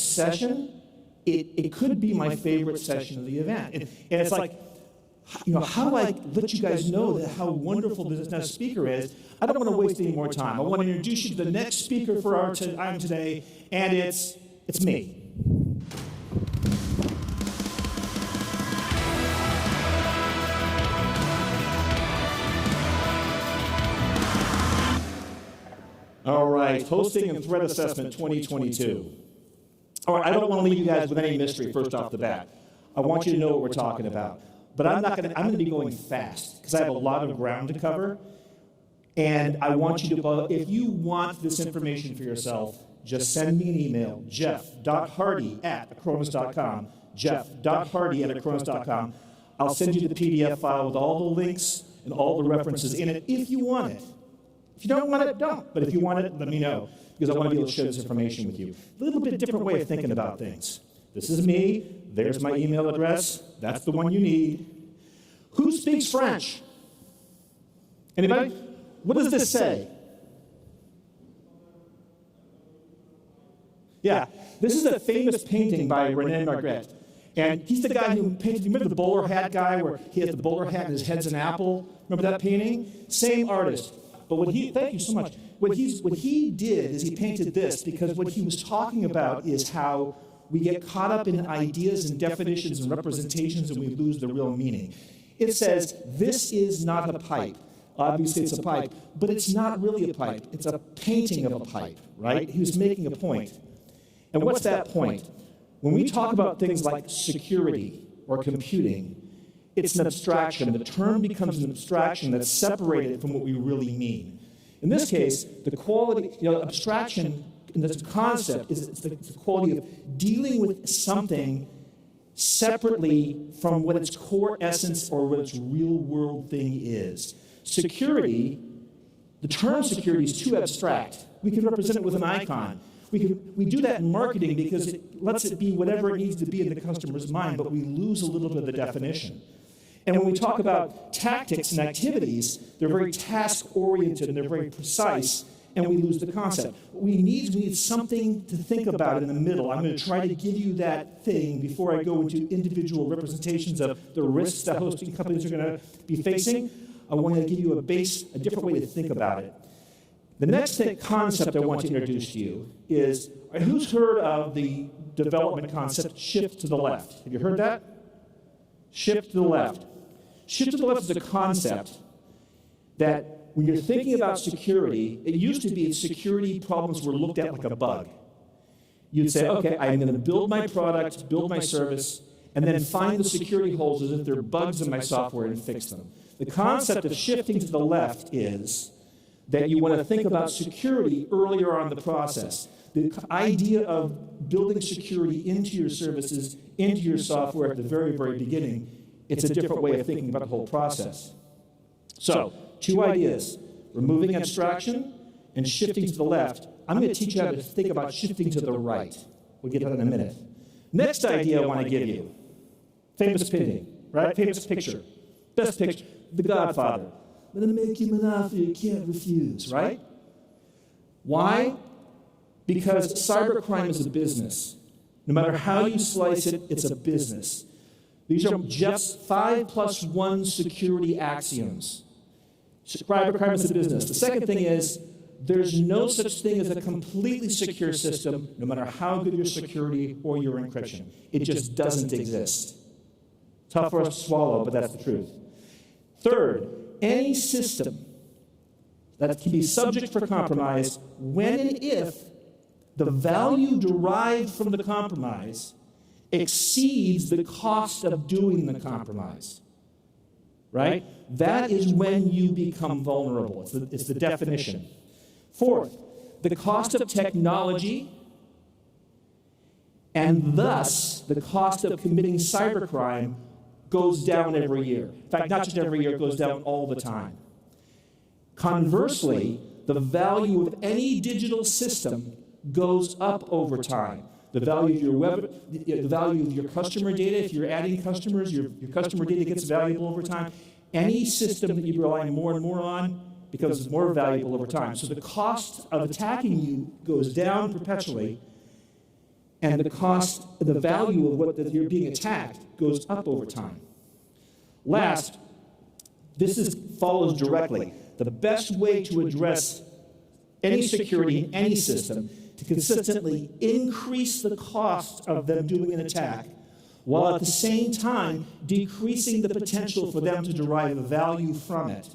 next session, it could be my favorite session of the event. And it's like, how do I let you guys know that how wonderful this next speaker is? I don't want to waste any more time. I want to introduce you to the next speaker for our time today, and it's me. All right, Hosting and Threat Assessment 2022. All right, I don't want to leave you guys with any mystery first off the bat. I want you to know what we're talking about. But I'm going to be going fast because I have a lot of ground to cover. And I want you to, if you want this information for yourself, just send me an email, jeff.hardy@acronis.com, jeff.hardy@acronis.com. I'll send you the PDF file with all the links and all the references in it if you want it. If you don't want it, don't. But if you want it, let me know, because I want to be able to share this information with you. A little bit different way of thinking about things. This is me. There's my email address. That's the one you need. Who speaks French? Anybody? What does this say? Yeah, this is a famous painting by René Magritte. And he's the guy who painted, remember the bowler hat guy where he has the bowler hat and his head's an apple? Remember that painting? Same artist. But thank you so much. What he did is he painted this because what he was talking about is how we get caught up in ideas and definitions and representations and we lose the real meaning. It says, this is not a pipe. Obviously it's a pipe, but it's not really a pipe. It's a painting of a pipe, right? He was making a point. And what's that point? When we talk about things like security or computing, it's an abstraction. The term becomes an abstraction that's separated from what we really mean. In this case, the quality, abstraction, and this concept is it's the quality of dealing with something separately from what its core essence or what its real world thing is. Security, the term security is too abstract. We can represent it with an icon. We do that in marketing because it lets it be whatever it needs to be in the customer's mind, but we lose a little bit of the definition. And when we talk about tactics and activities, they're very task-oriented and they're very precise, and we lose the concept. What we need something to think about in the middle. I'm going to try to give you that thing before I go into individual representations of the risks that hosting companies are going to be facing. I want to give you a different way to think about it. The next concept I want to introduce to you is, who's heard of the development concept, shift to the left? Have you heard that? Shift to the left. Shift to the left is a concept that when you're thinking about security, it used to be security problems were looked at like a bug. You'd say, okay, I'm going to build my product, build my service, and then find the security holes as if there are bugs in my software and fix them. The concept of shifting to the left is that you want to think about security earlier on in the process. The idea of building security into your services, into your software at the very, very beginning, it's a different way of thinking about the whole process. So, two ideas, removing abstraction and shifting to the left. I'm going to teach you how to think about shifting to the right. We'll get to that in a minute. Next idea I want to give you, famous painting, right? Famous picture, best picture, The Godfather. I'm going to make him an offer you can't refuse, right? Why? Because cybercrime is a business. No matter how you slice it, it's a business. These are Jeff's 5+1 security axioms. Cybercrime is a business. The second thing is, there's no such thing as a completely secure system, no matter how good your security or your encryption. It just doesn't exist. Tough for us to swallow, but that's the truth. Third, any system that can be subject for compromise when and if the value derived from the compromise exceeds the cost of doing the compromise, right? That is when you become vulnerable. It's the definition. Fourth, the cost of technology and thus the cost of committing cybercrime goes down every year. In fact, not just every year, it goes down all the time. Conversely, the value of any digital system goes up over time. The value of your the value of your customer data, if you're adding customers, your customer data gets valuable over time. Any system that you rely more and more on becomes more valuable over time. So the cost of attacking you goes down perpetually, and the value of what you're being attacked goes up over time. Last, this follows directly. The best way to address any security in any system to consistently increase the cost of them doing an attack, while at the same time decreasing the potential for them to derive a value from it.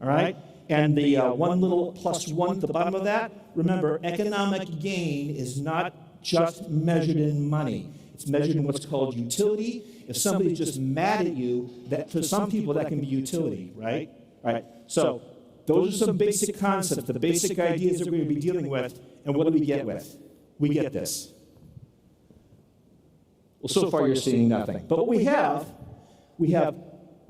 All right? And the one little plus one at the bottom of that, remember, economic gain is not just measured in money. It's measured in what's called utility. If somebody's just mad at you, that for some people that can be utility, right? All right. So those are some basic concepts, the basic ideas that we're going to be dealing with. And what do we get with? We get this. Well, so far you're seeing nothing. But what we have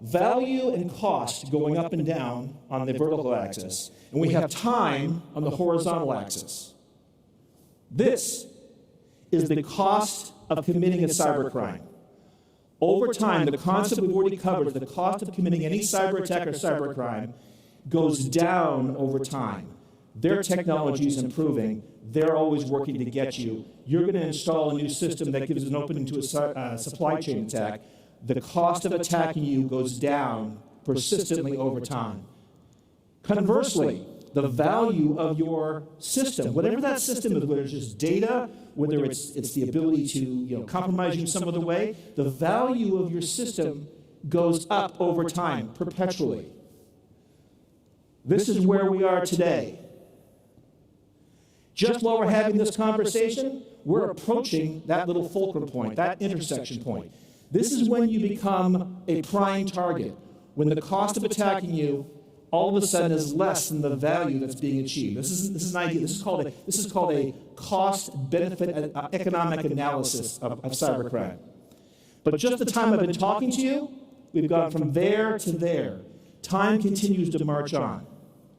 value and cost going up and down on the vertical axis, and we have time on the horizontal axis. This is the cost of committing a cybercrime. Over time, the concept we've already covered, the cost of committing any cyber attack or cybercrime, goes down over time. Their technology is improving. They're always working to get you. You're going to install a new system that gives an opening to a supply chain attack. The cost of attacking you goes down persistently over time. Conversely, the value of your system, whatever that system is, whether it's just data, whether it's the ability to compromise you in some other way, the value of your system goes up over time, perpetually. This is where we are today. Just while we're having this conversation, we're approaching that little fulcrum point, that intersection point. This is when you become a prime target, when the cost of attacking you all of a sudden is less than the value that's being achieved. This is an idea. This is called a cost-benefit economic analysis of cybercrime. But just the time I've been talking to you, we've gone from there to there. Time continues to march on.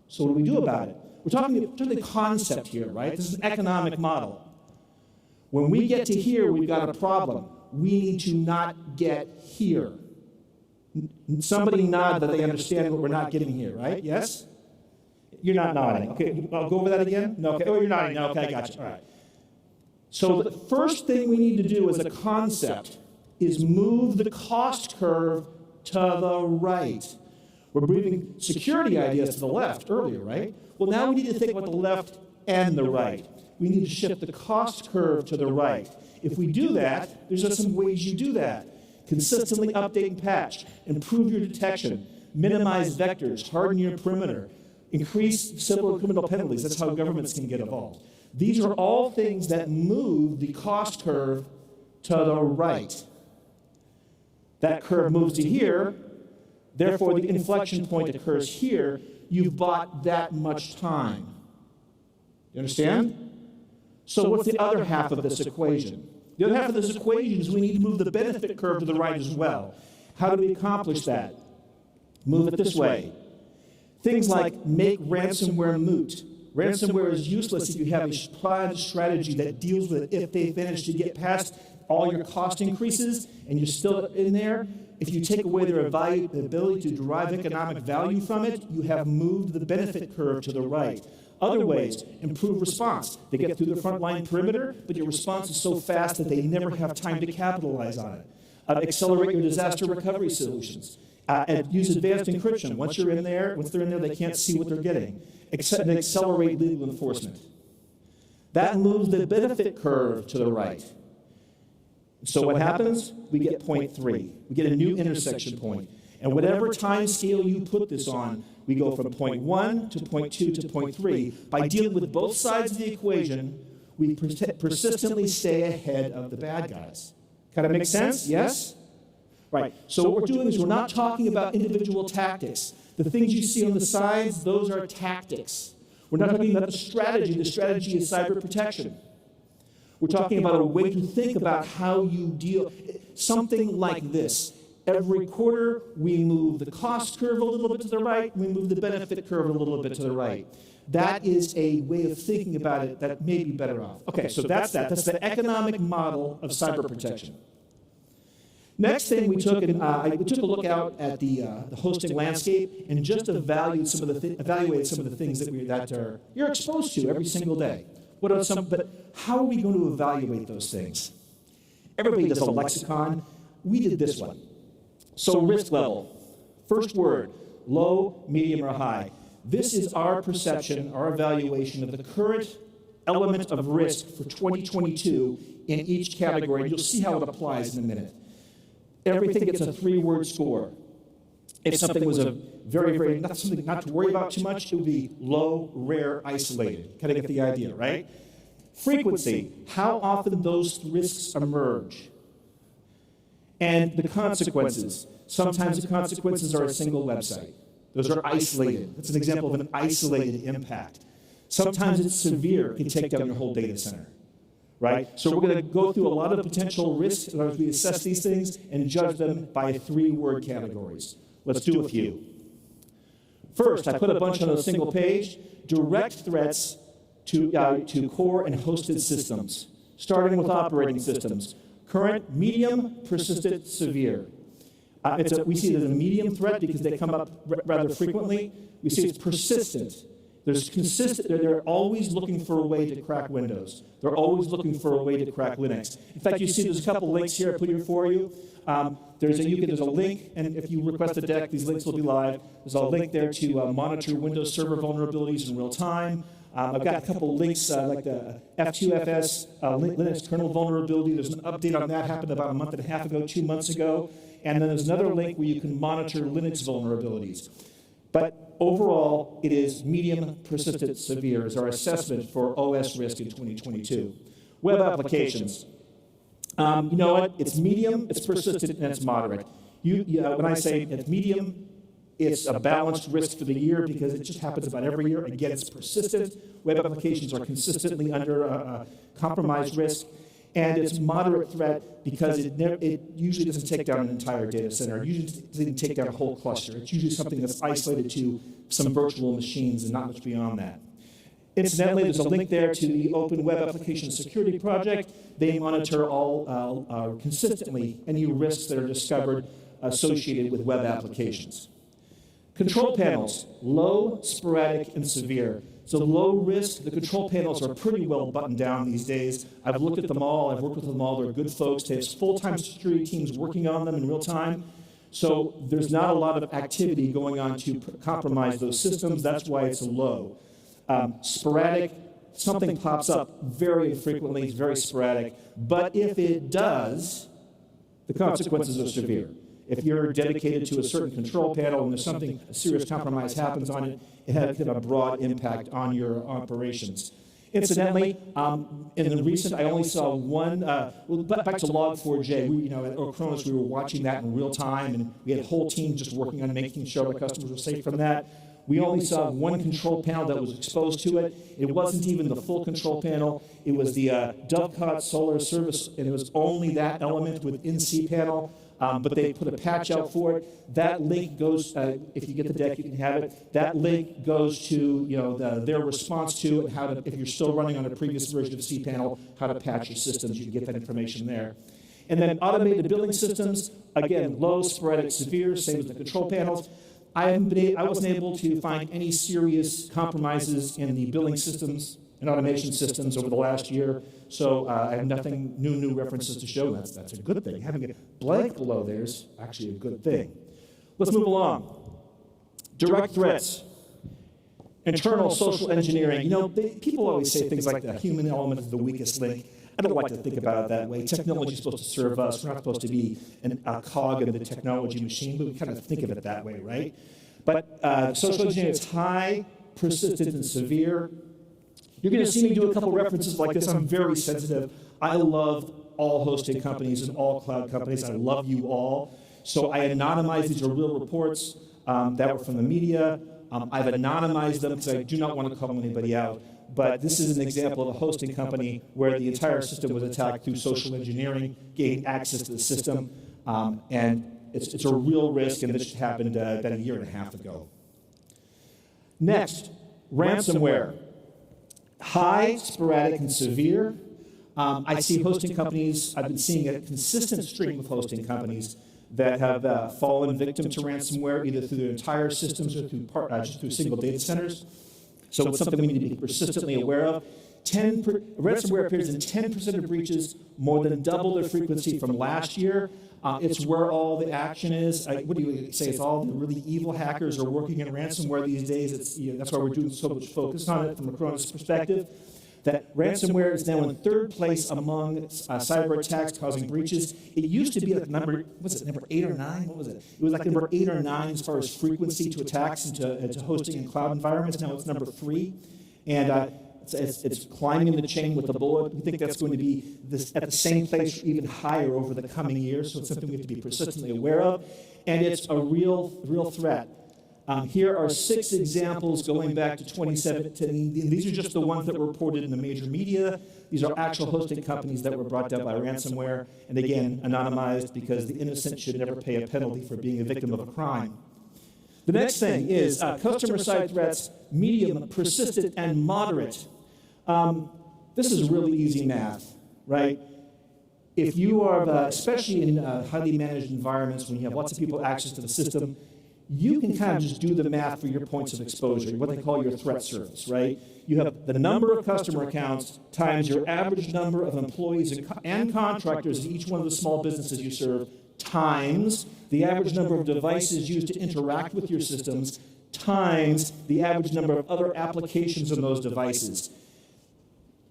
So what do we do about it? We're talking the concept here, right? This is an economic model. When we get to here, we've got a problem. We need to not get here. Somebody nod that they understand what we're not getting here, right? Yes? You're not nodding. Okay, I'll go over that again? No, okay. Oh, you're nodding. No, okay, I got you. All right. So the first thing we need to do as a concept is move the cost curve to the right. We're moving security ideas to the left earlier, right? Well, now we need to think about the left and the right. We need to shift the cost curve to the right. If we do that, there's just some ways you do that. Consistently update and patch, improve your detection, minimize vectors, harden your perimeter, increase civil criminal penalties. That's how governments can get involved. These are all things that move the cost curve to the right. That curve moves to here, therefore the inflection point occurs here. You've bought that much time. You understand? So what's the other half of this equation? The other half of this equation is we need to move the benefit curve to the right as well. How do we accomplish that? Move it this way. Things like make ransomware moot. Ransomware is useless if you have a planned strategy that deals with it. If they manage to get past all your cost increases and you're still in there, if you take away their ability to derive economic value from it, you have moved the benefit curve to the right. Other ways, improve response. They get through the frontline perimeter, but your response is so fast that they never have time to capitalize on it. Accelerate your disaster recovery solutions. And use advanced encryption. Once they're in there, they can't see what they're getting. And accelerate legal enforcement. That moves the benefit curve to the right. So what happens? We get point 3. We get a new intersection point. And whatever time scale you put this on, we go from point 1 to point 2 to point 3. By dealing with both sides of the equation, we persistently stay ahead of the bad guys. Kind of make sense? Yes? Right. So what we're doing is we're not talking about individual tactics. The things you see on the sides, those are tactics. We're not talking about the strategy. The strategy is cyber protection. We're talking about a way to think about how you deal. Something like this. Every quarter, we move the cost curve a little bit to the right, we move the benefit curve a little bit to the right. That is a way of thinking about it that may be better off. Okay, so that's that. That's the economic model of cyber protection. Next thing we took, I took a look out at the hosting landscape and just evaluated some of the things that you're exposed to every single day. What are some? But how are we going to evaluate those things? Everybody does a lexicon. We did this one. So risk level. First word, low, medium, or high. This is our perception, our evaluation of the current element of risk for 2022 in each category. And you'll see how it applies in a minute. Everything gets a 3-word score. If something was a very, not something not to worry about too much, it would be low, rare, isolated. Kind of get the idea, right? Frequency, how often those risks emerge. And the consequences. Sometimes the consequences are a single website. Those are isolated. That's an example of an isolated impact. Sometimes it's severe. It can take down your whole data center. Right? So we're going to go through a lot of potential risks as we assess these things and judge them by 3-word categories. Let's do a few. First, I put a bunch on a single page. Direct threats to core and hosted systems, starting with operating systems. Current, medium, persistent, severe. We see it as a medium threat because they come up rather frequently. We see it's persistent. They're always looking for a way to crack Windows. They're always looking for a way to crack Linux. In fact, you see there's a couple links here I put here for you. There's a link, and if you request a deck, these links will be live. There's a link there to monitor Windows Server vulnerabilities in real time. I've got a couple links like the F2FS Linux kernel vulnerability. There's an update on that, happened about a month and a half ago, 2 months ago. And then there's another link where you can monitor Linux vulnerabilities. But overall, it is medium, persistent, severe is our assessment for OS risk in 2022. Web applications. You know what? It's medium, it's persistent, and it's moderate. When I say it's medium, it's a balanced risk for the year because it just happens about every year. Again, it's persistent. Web applications are consistently under compromised risk. And it's moderate threat because it usually doesn't take down an entire data center. It usually doesn't take down a whole cluster. It's usually something that's isolated to some virtual machines and not much beyond that. Incidentally, there's a link there to the Open Web Application Security Project. They monitor all consistently any risks that are discovered associated with web applications. Control panels, low, sporadic, and severe. So low risk, the control panels are pretty well buttoned down these days. I've looked at them all, I've worked with them all, they're good folks. They have full-time security teams working on them in real time. So there's not a lot of activity going on to compromise those systems. That's why it's low. Sporadic, something pops up very infrequently, it's very sporadic. But if it does, the consequences are severe. If you're dedicated to a certain control panel and there's something, a serious compromise happens on it, it has a broad impact on your operations. Incidentally, in the recent, I only saw one, back to Log4j, at Acronis, we were watching that in real time, and we had a whole team just working on making sure our customers were safe from that. We only saw one control panel that was exposed to it. It wasn't even the full control panel. It was the Dovecot Solar Service, and it was only that element within cPanel. But they put a patch out for it. That link goes, if you get the deck, you can have it. That link goes to their response to it, how to, if you're still running on a previous version of cPanel, how to patch your systems. You can get that information there. And then automated billing systems, again, low, sporadic, severe, same as the control panels. I wasn't able to find any serious compromises in the billing systems and automation systems over the last year, so I have nothing new references to show. That's a good thing. Having a blank below there is actually a good thing. Let's move along. Direct threats. Internal social engineering. People always say things like the human element is the weakest link. I don't like to think about it that way. Technology is supposed to serve us. We're not supposed to be a cog in the technology machine, but we kind of think of it that way, right? But social engineering is high, persistent, and severe. You're going to see me do a couple references like this. I'm very sensitive. I love all hosting companies and all cloud companies. I love you all. So I anonymized these are real reports that were from the media. I've anonymized them because I do not want to call anybody out. But this is an example of a hosting company where the entire system was attacked through social engineering, gaining access to the system. And it's a real risk, and this happened about a year and a half ago. Next, ransomware. High, sporadic, and severe. I see hosting companies, I've been seeing a consistent stream of hosting companies that have fallen victim to ransomware, either through their entire systems or through just through single data centers. So it's something we need to be persistently aware of. ransomware appears in 10% of breaches, more than double their frequency from last year. It's where all the action is. What do you say? It's all the really evil hackers are working in ransomware these days. That's why we're doing so much focus on it from Acronis' perspective. That ransomware is now in third place among cyber attacks causing breaches. It used to be like number 8 or 9? What was it? It was like number 8 or 9 as far as frequency to attacks and to hosting in cloud environments. Now it's number 3. And it's climbing in the chain with the bullet. We think that's going to be at the same place, even higher over the coming years. So it's something we have to be persistently aware of. And it's a real threat. Here are 6 examples going back to 2017. These are just the ones that were reported in the major media. These are actual hosting companies that were brought down by ransomware. And again, anonymized because the innocent should never pay a penalty for being a victim of a crime. The next thing is customer-side threats, medium, persistent, and moderate. This is really easy math, right? If you are, especially in highly managed environments, when you have lots of people access to the system, you can kind of just do the math for your points of exposure, what they call your threat surface, right? You have the number of customer accounts times your average number of employees and contractors in each one of the small businesses you serve, times the average number of devices used to interact with your systems, times the average number of other applications on those devices.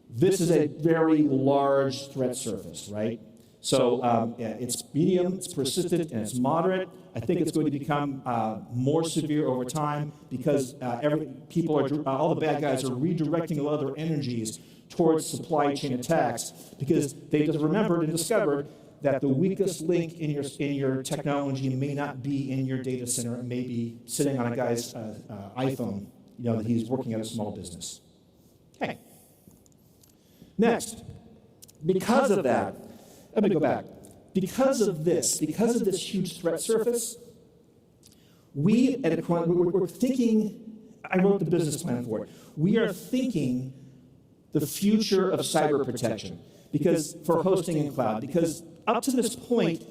This is a very large threat surface, right? So it's medium, it's persistent, and it's moderate. I think it's going to become more severe over time because all the bad guys are redirecting a lot of their energies towards supply chain attacks because they just remembered and discovered that the weakest link in your technology may not be in your data center. It may be sitting on a guy's iPhone, that he's working at a small business. Okay. Next, because of that, let me go back. Because of this huge threat surface, we at Acronis, we're thinking, I wrote the business plan for it. We are thinking the future of cyber protection for hosting in cloud, because up to this point,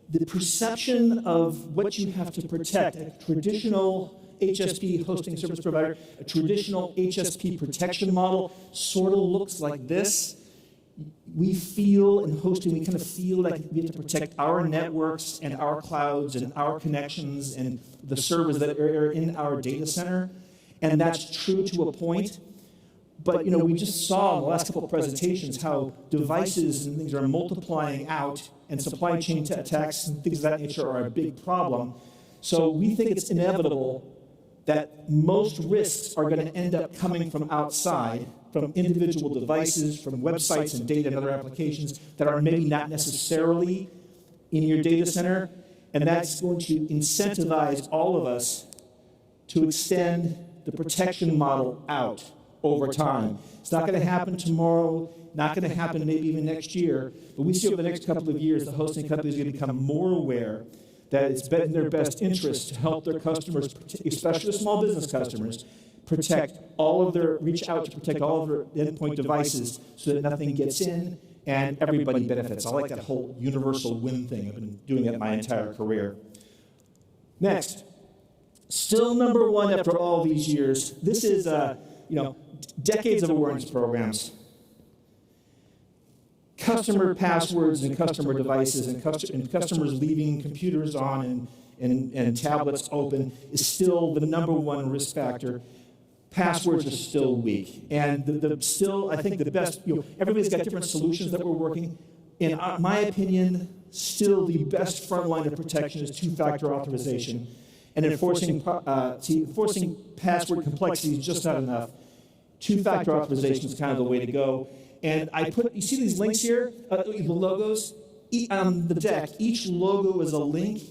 the perception of what you have to protect, a traditional HSP hosting service provider, a traditional HSP protection model sort of looks like this. We feel in hosting, we kind of feel like we have to protect our networks and our clouds and our connections and the servers that are in our data center. And that's true to a point. But we just saw in the last couple of presentations how devices and things are multiplying out and supply chain attacks and things of that nature are a big problem. So we think it's inevitable that most risks are going to end up coming from outside, from individual devices, from websites and data and other applications that are maybe not necessarily in your data center. And that's going to incentivize all of us to extend the protection model out over time. It's not going to happen tomorrow, not going to happen maybe even next year, but we see over the next couple of years the hosting companies are going to become more aware that it's in their best interest to help their customers, especially small business customers, reach out to protect all of their endpoint devices so that nothing gets in and everybody benefits. I like that whole universal win thing. I've been doing it my entire career. Next, still number 1 after all these years. This is, decades of awareness programs. Customer passwords and customer devices and customers leaving computers on and tablets open is still the number 1 risk factor. Passwords are still weak. And I think the best, everybody's got different solutions that we're working. In my opinion, still the best front line of protection is 2-factor authorization. And enforcing password complexity is just not enough. 2-factor authorization is kind of the way to go. And you see these links here, the logos? On the deck, each logo is a link.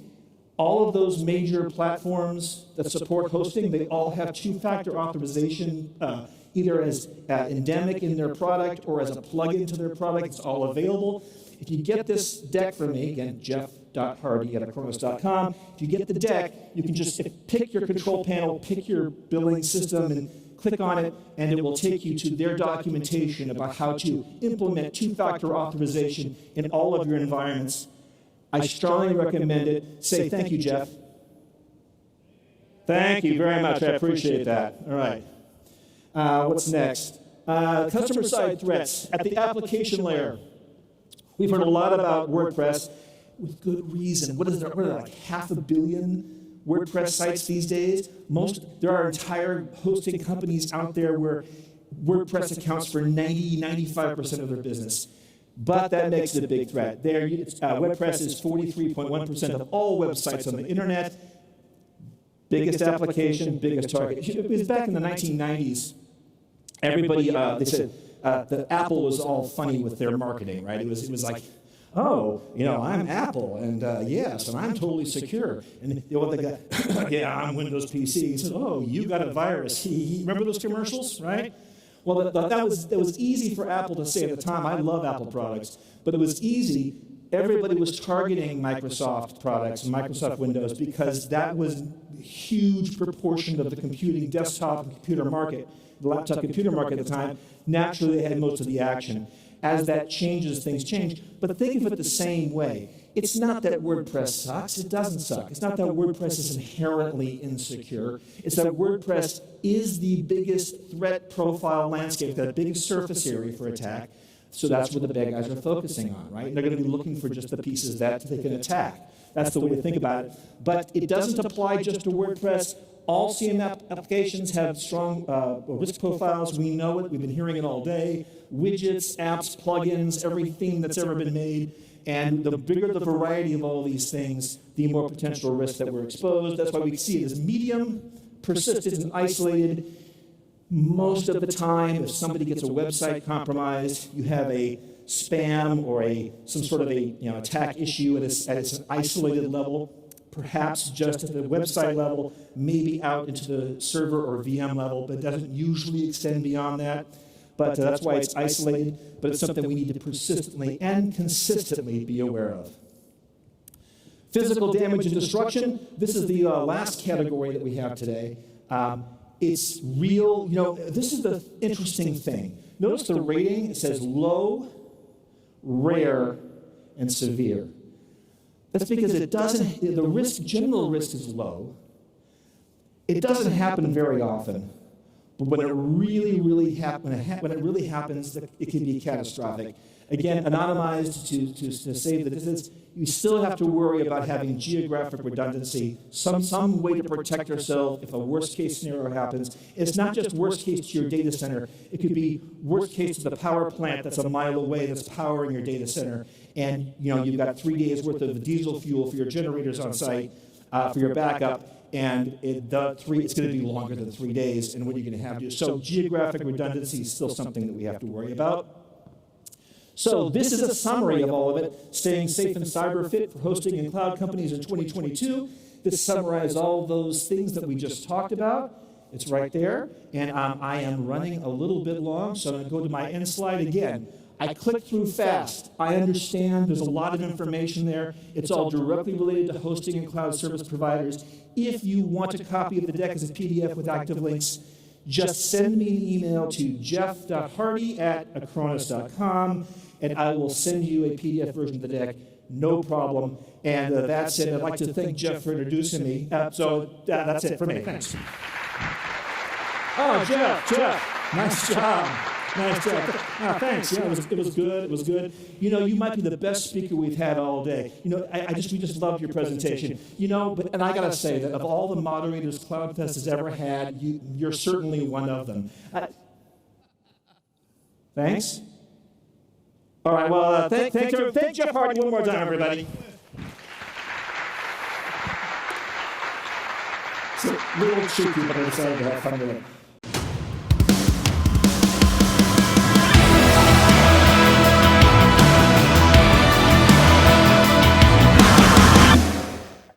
All of those major platforms that support hosting, they all have 2-factor authorization, either as endemic in their product or as a plugin to their product. It's all available. If you get this deck from me, again, jeff.hardy@acronis.com, if you get the deck, you can just pick your control panel, pick your billing system, and click on it, and it will take you to their documentation about how to implement 2-factor authorization in all of your environments. I strongly recommend it. Say thank you, Jeff. Thank you very much. I appreciate that. All right. What's next? Customer-side threats at the application layer. We've heard a lot about WordPress with good reason. What are there, like 500 million WordPress sites these days? There are entire hosting companies out there where WordPress accounts for 95% of their business. But that makes it a big threat. WordPress is 43.1% of all websites on the internet. Biggest application, biggest target. It was back in the 1990s. Everybody, they said that Apple was all funny with their marketing, right? It was like, oh, I'm Apple, and yes, and I'm totally secure. And the guy, yeah, I'm Windows PC. He said, oh, you got a virus. Remember those commercials, right? Well, that was easy for Apple to say at the time. I love Apple products, but it was easy. Everybody was targeting Microsoft products and Microsoft Windows because that was a huge proportion of the computing desktop and computer market, the laptop computer market at the time. Naturally, they had most of the action. As that changes, things change. But think of it the same way. It's not that WordPress sucks. It doesn't suck. It's not that WordPress is inherently insecure. It's that WordPress is the biggest threat profile landscape, the biggest surface area for attack. So that's where the bad guys are focusing on, right? They're going to be looking for just the pieces that they can attack. That's the way to think about it. But it doesn't apply just to WordPress. All CM applications have strong risk profiles. We know it. We've been hearing it all day. Widgets, apps, plugins, every theme that's ever been made. And the bigger the variety of all these things, the more potential risk that we're exposed. That's why we see it as medium, persistent, and isolated. Most of the time, if somebody gets a website compromised, you have a spam or some sort of attack issue at an isolated level, perhaps just at the website level, maybe out into the server or VM level, but it doesn't usually extend beyond that. But that's why it's isolated, but it's something we need to persistently and consistently be aware of. Physical damage and destruction. This is the last category that we have today. It's real. This is the interesting thing. Notice the rating. It says low, rare, and severe. That's because the general risk is low. It doesn't happen very often. But when it really happens, it can be catastrophic. Again, anonymized to save the distance. You still have to worry about having geographic redundancy, some way to protect yourself if a worst case scenario happens. It's not just worst case to your data center. It could be worst case to the power plant that's a mile away that's powering your data center. And you've got 3 days worth of diesel fuel for your generators on site for your backup. And it's going to be longer than 3 days, and what are you going to have to do? So geographic redundancy is still something that we have to worry about. So this is a summary of all of it, staying safe and cyber fit for hosting and cloud companies in 2022. This summarizes all those things that we just talked about. It's right there, and I am running a little bit long, so I'm going to go to my end slide again. I clicked through fast. I understand there's a lot of information there. It's all directly related to hosting and cloud service providers. If you want a copy of the deck as a PDF with active links, just send me an email to jeff.hardy@acronis.com, and I will send you a PDF version of the deck, no problem. And that said, I'd like to thank Jeff for introducing me. So that's it for me. Thanks. Oh, Jeff, nice job. Nice job. Oh, thanks. Yeah, it was good. It was good. You might be the best speaker we've had all day. We just loved your presentation. And I gotta say that of all the moderators CloudFest has ever had, you're certainly one of them. Thanks. All right. Well, thank Jeff Hardy one more time, everybody. It's a little cheeky, but I decided to have fun with it.